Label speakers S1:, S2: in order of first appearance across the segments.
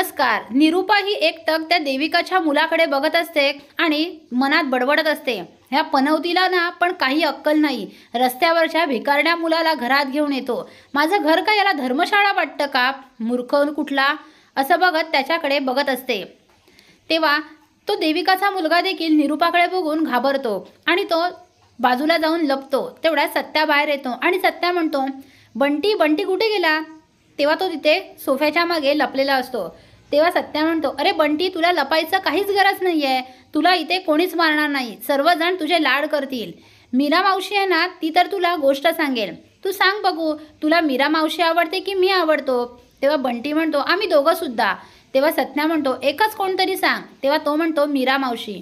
S1: नमस्कार. निरूपा ही एकटक त्या देविकाच्या मुलाकडे बघत असते आणि मनात बडबडत असते, ह्या पनवतीला ना पण काही अक्कल नाही. रस्त्यावरच्या भिकारड्या मुलाला घरात घेऊन येतो. माझं घर का याला धर्मशाळा वाटतं का? मूर्ख कुठला, असं बघत त्याच्याकडे बघत असते. तेव्हा तो देविकाचा मुलगा देखील निरूपाकडे बघून घाबरतो आणि तो बाजूला जाऊन लपतो. तेवढ्यात सत्या बाहेर येतो आणि सत्या म्हणतो, बंटी बंटी कुठे गेला? तेव्हा तो तिथे सोफ्याच्या मागे लपलेला असतो. तेव्हा सत्या म्हणतो, अरे बंटी, तुला लपायचं काहीच गरज नाही आहे. तुला इथे कोणीच मारणार नाही. सर्वजण तुझे लाड करतील. मीरा मावशी आहे ना, ती तर तुला गोष्ट सांगेल. तू सांग बघू, तुला मीरा मावशी आवडते की मी आवडतो? तेव्हा बंटी म्हणतो, आम्ही दोघं सुद्धा. तेव्हा सत्या म्हणतो, एकच कोणतरी सांग. तेव्हा तो म्हणतो, मीरा मावशी.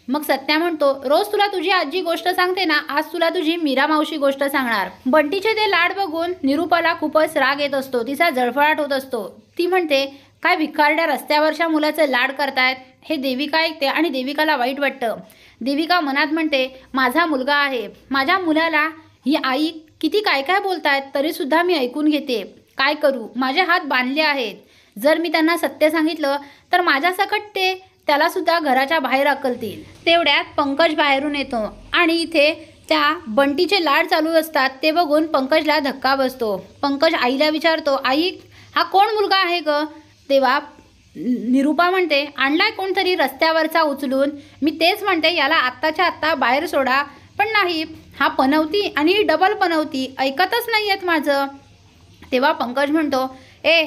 S1: मग सत्या म्हणतो, रोज तुला तुझी आजी गोष्ट सांगते ना, आज तुला तुझी मीरा मावशी गोष्ट सांगणार. बंटीचे ते लाड बघून निरूपाला खूपच राग येत असतो. तिचा जळफळाट होत असतो. ती म्हणते, काय भिकारड्या रस्त्यावरच्या मुलाचे लाड करतायत? हे देविका ऐकते आणि देविकाला वाईट वाटतं. देविका मनात म्हणते, माझा मुलगा आहे. माझ्या मुलाला ही आई किती काय काय बोलतायत, तरीसुद्धा मी ऐकून घेते. काय करू? माझे हात बांधले आहेत. जर मी त्यांना सत्य सांगितलं तर माझ्यासकट ते त्याला सुद्धा घराच्या बाहेर हकलतील. तेवढ्यात पंकज बाहेरून येतो आणि इथे त्या बंटीचे लाड चालू असतात. ते बघून पंकजला धक्का बसतो. पंकज आईला विचारतो, आई, हा कोण मुलगा आहे ग? तेव्हा निरूपा म्हणते, आणलाय कोणतरी रस्त्यावरचा उचलून. मी तेच म्हणते, याला आत्ताच्या आत्ता बाहेर सोडा. पण नाही, हा पनवती आणि डबल पनवती ऐकतच नाही आहेत माझं. तेव्हा पंकज म्हणतो, ए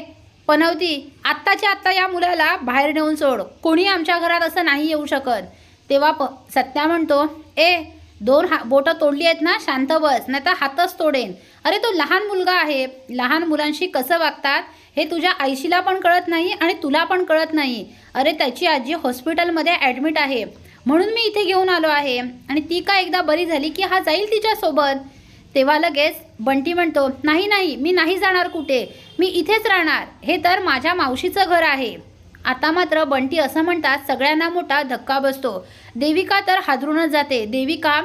S1: पनवती, आत्ताच्या आत्ता या मुलाला बाहेर नेऊन सोड. कोणी आमच्या घरात असं नाही येऊ शकत. तेव्हा सत्या म्हणतो, ए दोन बोटं तोडली आहेत ना, शांत बस, नाही तर हातच तोडेन. अरे तो लहान मुलगा आहे. लहान मुलांशी कसं वागतात हे तुझ्या आईशीला पण कळत नाही आणि तुला पण कळत नाही. अरे त्याची आजी हॉस्पिटलमध्ये ॲडमिट आहे, म्हणून मी इथे घेऊन आलो आहे. आणि ती का एकदा बरी झाली की हा जाईल तिच्यासोबत. तेव्हा लगेच बंटी म्हणतो, नाही नाही, मी नाही जाणार कुठे, मी इथेच राहणार. हे तर माझ्या मावशीचं घर आहे. आता मात्र बंटी असं म्हणतात सगळ्यांना मोठा धक्का बसतो. देविका तर हादरूनच जाते. देविका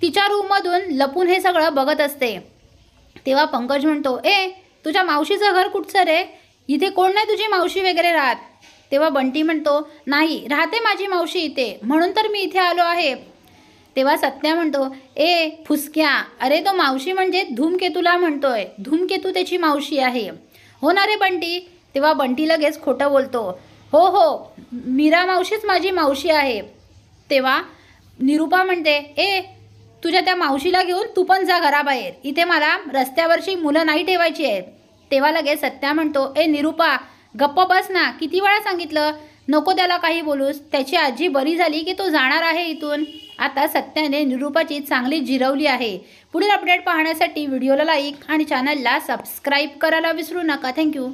S1: तिच्या रूममधून लपून हे सगळं बघत असते. तेव्हा पंकज म्हणतो, ए तुझ्या मावशीचं घर कुठचं रे? इथे कोण नाही तुझी मावशी वगैरे राहत. तेव्हा बंटी म्हणतो, नाही, राहते माझी मावशी इथे, म्हणून तर मी इथे आलो आहे. तेव्हा सत्या म्हणतो, ए फुसक्या, अरे तो मावशी म्हणजे धूमकेतूला म्हणतोय. धूमकेतू त्याची मावशी आहे. हो ना रे बंटी? तेव्हा बंटी लगेच खोटं बोलतो. हो हो, मीरा मावशीच माझी मावशी आहे. तेव्हा निरूपा म्हणते, ए तुझ्या त्या मावशीला घेऊन तू पण जा घराबाहेर. इथे मला रस्त्यावरची मुलं नाही ठेवायची आहेत. तेव्हा लगेच सत्या म्हणतो, ए निरूपा गप्प बस ना, किती वेळा सांगितलं, नको त्याला काही बोलूस. त्याची आजी बरी झाली की तो जाणार आहे इथून. आता सत्याने निरूपाची चांगली जिरवली आहे. पुढील अपडेट पाहण्यासाठी व्हिडिओला लाईक आणि चॅनलला सबस्क्राईब करायला विसरू नका. थँक्यू.